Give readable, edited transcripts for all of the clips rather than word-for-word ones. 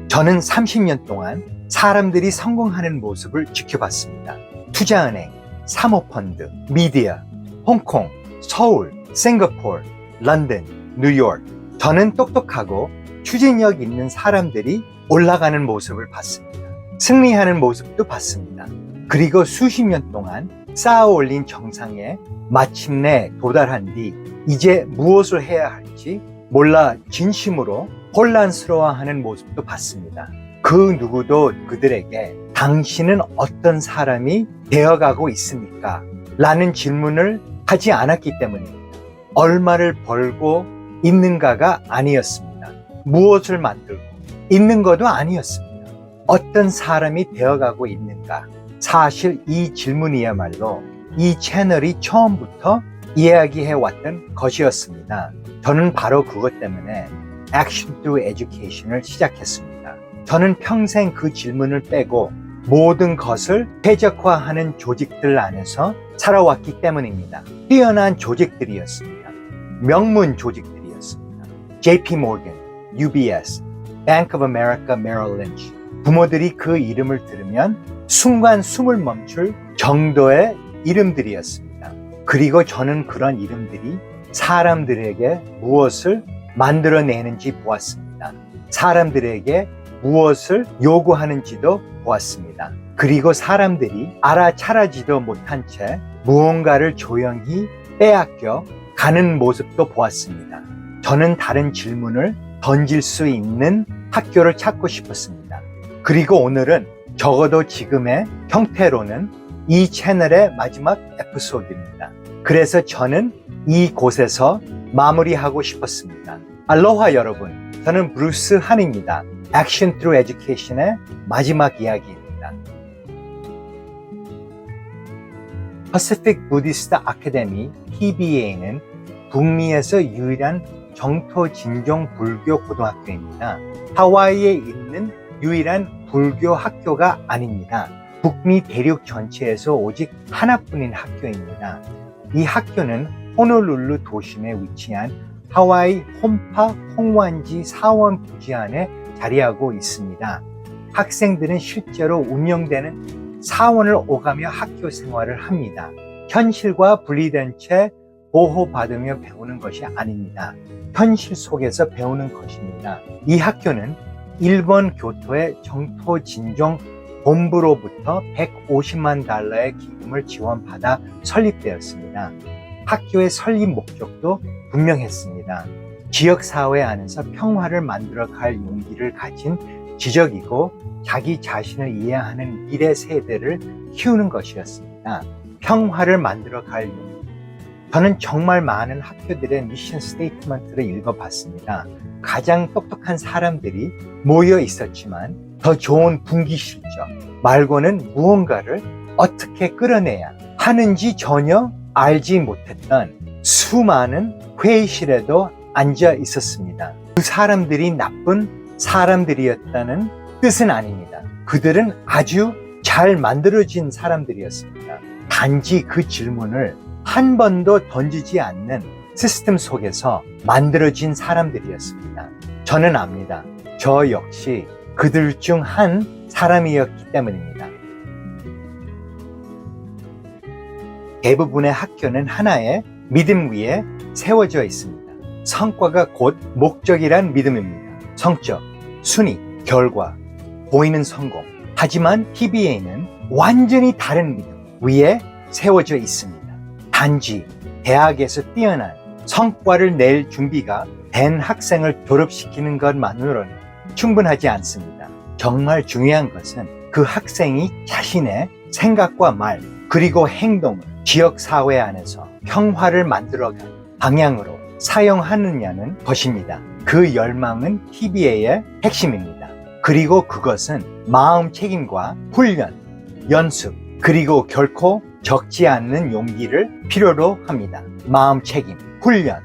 저는 30년 동안 사람들이 성공하는 모습을 지켜봤습니다. 투자은행, 사모펀드, 미디어, 홍콩, 서울, 싱가포르, 런던, 뉴욕. 저는 똑똑하고 추진력 있는 사람들이 올라가는 모습을 봤습니다. 승리하는 모습도 봤습니다. 그리고 수십 년 동안 쌓아 올린 정상에 마침내 도달한 뒤 이제 무엇을 해야 할지 몰라 진심으로 혼란스러워하는 모습도 봤습니다. 그 누구도 그들에게 당신은 어떤 사람이 되어가고 있습니까? 라는 질문을 하지 않았기 때문입니다. 얼마를 벌고 있는가가 아니었습니다. 무엇을 만들고 있는 것도 아니었습니다. 어떤 사람이 되어가고 있는가? 사실 이 질문이야말로 이 채널이 처음부터 이야기해왔던 것이었습니다. 저는 바로 그것 때문에 Action Through Education을 시작했습니다. 저는 평생 그 질문을 빼고 모든 것을 최적화하는 조직들 안에서 살아왔기 때문입니다. 뛰어난 조직들이었습니다. 명문 조직들이었습니다. JP Morgan, UBS, Bank of America, Merrill Lynch. 부모들이 그 이름을 들으면 순간 숨을 멈출 정도의 이름들이었습니다. 그리고 저는 그런 이름들이 사람들에게 무엇을 만들어내는지 보았습니다. 사람들에게 무엇을 요구하는지도 보았습니다. 그리고 사람들이 알아차리지도 못한 채 무언가를 조용히 빼앗겨 가는 모습도 보았습니다. 저는 다른 질문을 던질 수 있는 학교를 찾고 싶었습니다. 그리고 오늘은 적어도 지금의 형태로는 이 채널의 마지막 에피소드입니다. 그래서 저는 이곳에서 마무리하고 싶었습니다. 알로하 여러분, 저는 브루스 한입니다. Action Through Education의 마지막 이야기입니다. Pacific Buddhist Academy, PBA는 북미에서 유일한 정토 진종 불교 고등학교입니다. 하와이에 있는 유일한 불교 학교가 아닙니다. 북미 대륙 전체에서 오직 하나뿐인 학교입니다. 이 학교는 호놀룰루 도심에 위치한 하와이 홈파 홍완지 사원 부지 안에 자리하고 있습니다. 학생들은 실제로 운영되는 사원을 오가며 학교 생활을 합니다. 현실과 분리된 채 보호받으며 배우는 것이 아닙니다. 현실 속에서 배우는 것입니다. 이 학교는 일본 교토의 정토 진종 본부로부터 150만 달러의 기금을 지원받아 설립되었습니다. 학교의 설립 목적도 분명했습니다. 지역사회 안에서 평화를 만들어갈 용기를 가진 지적이고 자기 자신을 이해하는 미래 세대를 키우는 것이었습니다. 평화를 만들어갈 용기. 저는 정말 많은 학교들의 미션 스테이트먼트를 읽어봤습니다. 가장 똑똑한 사람들이 모여 있었지만 더 좋은 분기 실적 말고는 무언가를 어떻게 끌어내야 하는지 전혀 알지 못했던 수많은 회의실에도 앉아 있었습니다. 그 사람들이 나쁜 사람들이었다는 뜻은 아닙니다. 그들은 아주 잘 만들어진 사람들이었습니다. 단지 그 질문을 한 번도 던지지 않는 시스템 속에서 만들어진 사람들이었습니다. 저는 압니다. 저 역시 그들 중 한 사람이었기 때문입니다. 대부분의 학교는 하나의 믿음 위에 세워져 있습니다. 성과가 곧 목적이란 믿음입니다. 성적, 순위, 결과, 보이는 성공. 하지만 PBA는 완전히 다른 믿음 위에 세워져 있습니다. 단지 대학에서 뛰어난 성과를 낼 준비가 된 학생을 졸업시키는 것만으로는 충분하지 않습니다. 정말 중요한 것은 그 학생이 자신의 생각과 말 그리고 행동을 지역사회 안에서 평화를 만들어가는 방향으로 사용하느냐는 것입니다. 그 열망은 PBA의 핵심입니다. 그리고 그것은 마음 책임과 훈련, 연습, 그리고 결코 적지 않는 용기를 필요로 합니다. 마음 책임, 훈련,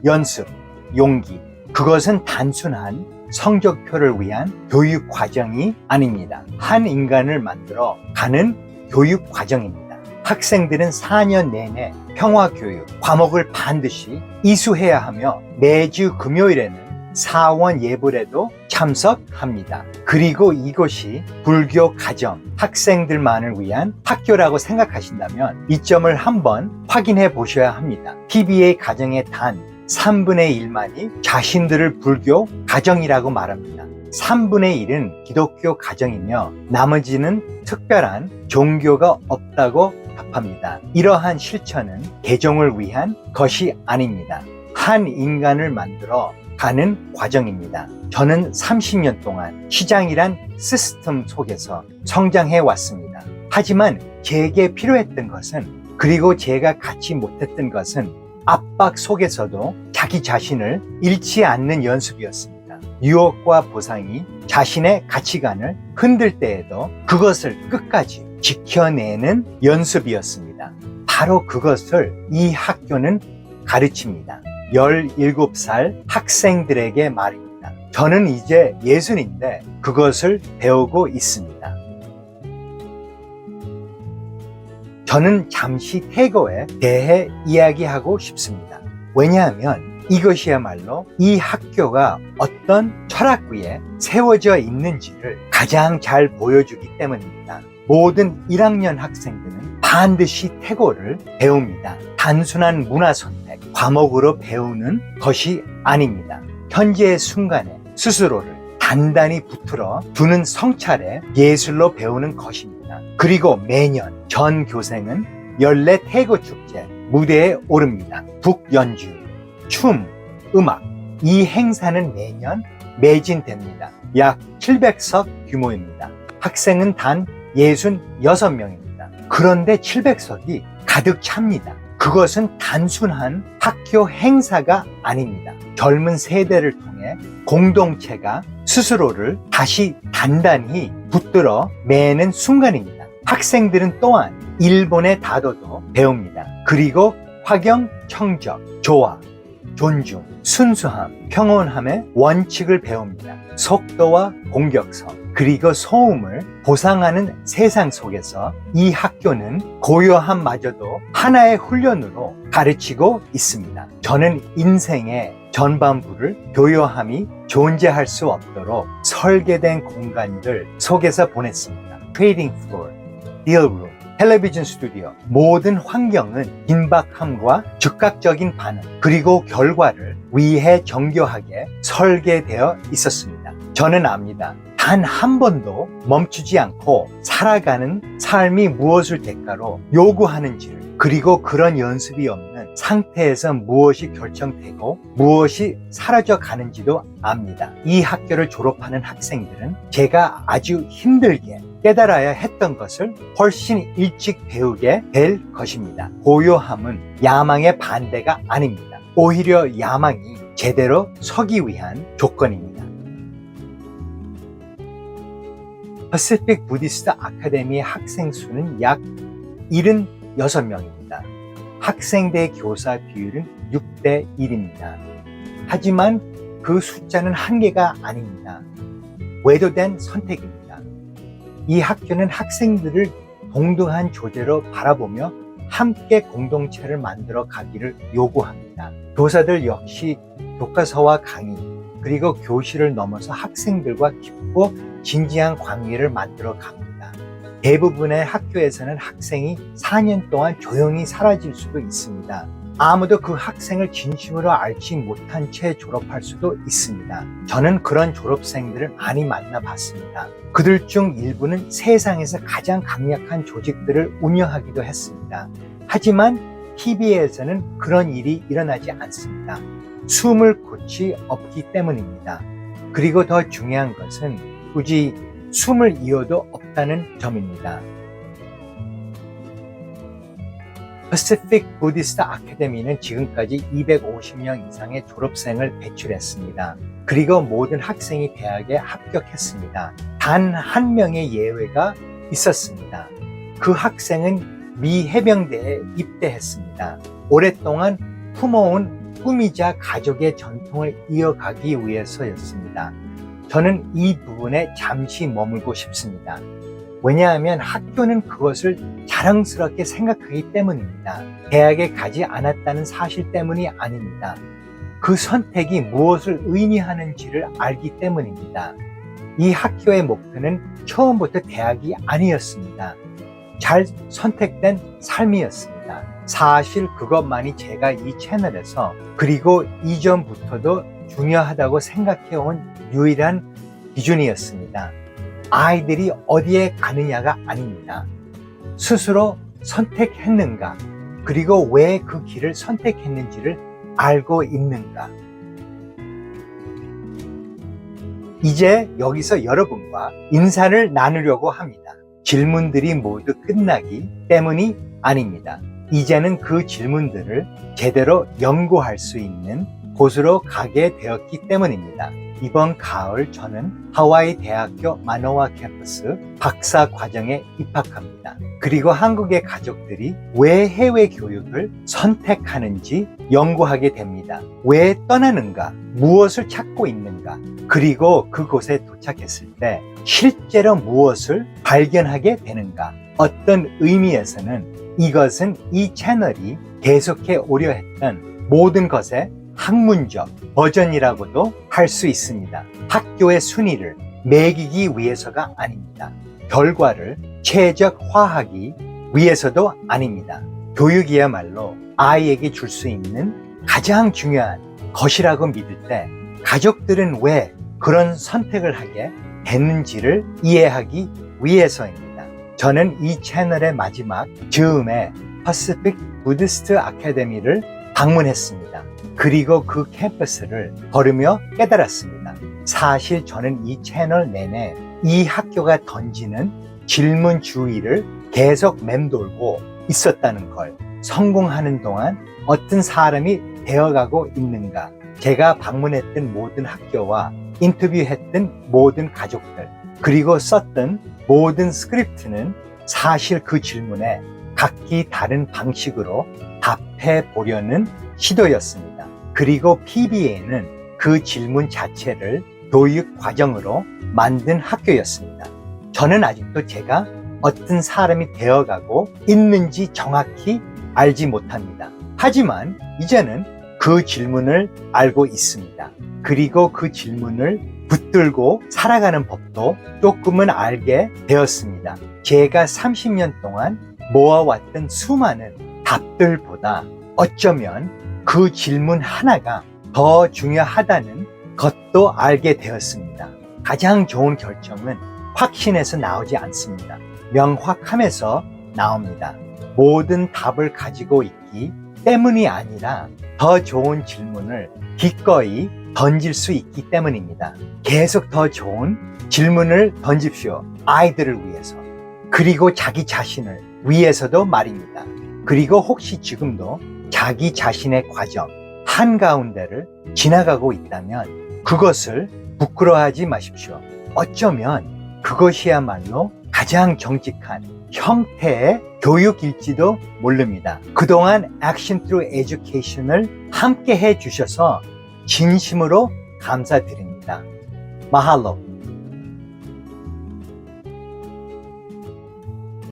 연습, 용기. 그것은 단순한 성적표를 위한 교육 과정이 아닙니다. 한 인간을 만들어 가는 교육 과정입니다. 학생들은 4년 내내 평화교육 과목을 반드시 이수해야 하며 매주 금요일에는 사원 예불에도 참석합니다. 그리고 이곳이 불교 가정, 학생들만을 위한 학교라고 생각하신다면 이 점을 한번 확인해 보셔야 합니다. PBA 가정의 단 3분의 1만이 자신들을 불교 가정이라고 말합니다. 3분의 1은 기독교 가정이며 나머지는 특별한 종교가 없다고 답합니다. 이러한 실천은 개종을 위한 것이 아닙니다. 한 인간을 만들어 가는 과정입니다. 저는 30년 동안 시장이란 시스템 속에서 성장해 왔습니다. 하지만 제게 필요했던 것은, 그리고 제가 갖지 못했던 것은 압박 속에서도 자기 자신을 잃지 않는 연습이었습니다. 유혹과 보상이 자신의 가치관을 흔들 때에도 그것을 끝까지 지켜내는 연습이었습니다. 바로 그것을 이 학교는 가르칩니다. 17살 학생들에게 말입니다. 저는 이제 예순인데 그것을 배우고 있습니다. 저는 잠시 태고에 대해 이야기하고 싶습니다. 왜냐하면 이것이야말로 이 학교가 어떤 철학 위에 세워져 있는지를 가장 잘 보여주기 때문입니다. 모든 1학년 학생들은 반드시 태고를 배웁니다. 단순한 문화 선택, 과목으로 배우는 것이 아닙니다. 현재의 순간에 스스로를 단단히 붙들어 두는 성찰에 예술로 배우는 것입니다. 그리고 매년 전 교생은 연례 태고 축제 무대에 오릅니다. 북연주, 춤, 음악, 이 행사는 매년 매진됩니다. 약 700석 규모입니다. 학생은 단 66명입니다. 그런데 700석이 가득 찹니다. 그것은 단순한 학교 행사가 아닙니다. 젊은 세대를 통해 공동체가 스스로를 다시 단단히 붙들어 매는 순간입니다. 학생들은 또한 일본의 다도도 배웁니다. 그리고 화경, 청적, 조화, 존중, 순수함, 평온함의 원칙을 배웁니다. 속도와 공격성, 그리고 소음을 보상하는 세상 속에서 이 학교는 고요함마저도 하나의 훈련으로 가르치고 있습니다. 저는 인생의 전반부를 고요함이 존재할 수 없도록 설계된 공간들 속에서 보냈습니다. 트레이딩 플로어, 딜룸, 텔레비전 스튜디오, 모든 환경은 긴박함과 즉각적인 반응, 그리고 결과를 위해 정교하게 설계되어 있었습니다. 저는 압니다. 단 한 번도 멈추지 않고 살아가는 삶이 무엇을 대가로 요구하는지를, 그리고 그런 연습이 없는 상태에서 무엇이 결정되고 무엇이 사라져 가는지도 압니다. 이 학교를 졸업하는 학생들은 제가 아주 힘들게 깨달아야 했던 것을 훨씬 일찍 배우게 될 것입니다. 고요함은 야망의 반대가 아닙니다. 오히려 야망이 제대로 서기 위한 조건입니다. 퍼시픽 부디스트 아카데미의 학생 수는 약 76명입니다. 학생 대 교사 비율은 6대 1입니다. 하지만 그 숫자는 한계가 아닙니다. 외도된 선택입니다. 이 학교는 학생들을 동등한 조제로 바라보며 함께 공동체를 만들어 가기를 요구합니다. 교사들 역시 교과서와 강의, 그리고 교실을 넘어서 학생들과 깊고 진지한 관계를 만들어 갑니다. 대부분의 학교에서는 학생이 4년 동안 조용히 사라질 수도 있습니다. 아무도 그 학생을 진심으로 알지 못한 채 졸업할 수도 있습니다. 저는 그런 졸업생들을 많이 만나봤습니다. 그들 중 일부는 세상에서 가장 강력한 조직들을 운영하기도 했습니다. 하지만 TV에서는 그런 일이 일어나지 않습니다. 숨을 곳이 없기 때문입니다. 그리고 더 중요한 것은 굳이 숨을 이어도 없다는 점입니다. 퍼시픽 부디스트 아카데미는 지금까지 250명 이상의 졸업생을 배출했습니다. 그리고 모든 학생이 대학에 합격했습니다. 단 한 명의 예외가 있었습니다. 그 학생은 미 해병대에 입대했습니다. 오랫동안 품어온 꿈이자 가족의 전통을 이어가기 위해서였습니다. 저는 이 부분에 잠시 머물고 싶습니다. 왜냐하면 학교는 그것을 자랑스럽게 생각하기 때문입니다. 대학에 가지 않았다는 사실 때문이 아닙니다. 그 선택이 무엇을 의미하는지를 알기 때문입니다. 이 학교의 목표는 처음부터 대학이 아니었습니다. 잘 선택된 삶이었습니다. 사실 그것만이 제가 이 채널에서 그리고 이전부터도 중요하다고 생각해온 유일한 기준이었습니다. 아이들이 어디에 가느냐가 아닙니다. 스스로 선택했는가, 그리고 왜 그 길을 선택했는지를 알고 있는가. 이제 여기서 여러분과 인사를 나누려고 합니다. 질문들이 모두 끝나기 때문이 아닙니다. 이제는 그 질문들을 제대로 연구할 수 있는 곳으로 가게 되었기 때문입니다. 이번 가을 저는 하와이 대학교 마노아 캠퍼스 박사 과정에 입학합니다. 그리고 한국의 가족들이 왜 해외 교육을 선택하는지 연구하게 됩니다. 왜 떠나는가? 무엇을 찾고 있는가? 그리고 그곳에 도착했을 때 실제로 무엇을 발견하게 되는가? 어떤 의미에서는 이것은 이 채널이 계속해 오려 했던 모든 것의 학문적 버전이라고도 할 수 있습니다. 학교의 순위를 매기기 위해서가 아닙니다. 결과를 최적화하기 위해서도 아닙니다. 교육이야말로 아이에게 줄 수 있는 가장 중요한 것이라고 믿을 때 가족들은 왜 그런 선택을 하게 됐는지를 이해하기 위해서입니다. 저는 이 채널의 마지막 즈음에 퍼시픽 부디스트 아카데미를 방문했습니다. 그리고 그 캠퍼스를 걸으며 깨달았습니다. 사실 저는 이 채널 내내 이 학교가 던지는 질문 주위를 계속 맴돌고 있었다는 걸, 성공하는 동안 어떤 사람이 되어가고 있는가, 제가 방문했던 모든 학교와 인터뷰했던 모든 가족들, 그리고 썼던 모든 스크립트는 사실 그 질문에 각기 다른 방식으로 답해 보려는 시도였습니다. 그리고 PBA는 그 질문 자체를 교육 과정으로 만든 학교였습니다. 저는 아직도 제가 어떤 사람이 되어가고 있는지 정확히 알지 못합니다. 하지만 이제는 그 질문을 알고 있습니다. 그리고 그 질문을 붙들고 살아가는 법도 조금은 알게 되었습니다. 제가 30년 동안 모아왔던 수많은 답들보다 어쩌면 그 질문 하나가 더 중요하다는 것도 알게 되었습니다. 가장 좋은 결정은 확신에서 나오지 않습니다. 명확함에서 나옵니다. 모든 답을 가지고 있기 때문이 아니라 더 좋은 질문을 기꺼이 던질 수 있기 때문입니다. 계속 더 좋은 질문을 던집시오. 아이들을 위해서. 그리고 자기 자신을 위해서도 말입니다. 그리고 혹시 지금도 자기 자신의 과정 한가운데를 지나가고 있다면 그것을 부끄러워하지 마십시오. 어쩌면 그것이야말로 가장 정직한 형태의 교육일지도 모릅니다. 그동안 Action Through Education을 함께 해주셔서 진심으로 감사드립니다. 마할로.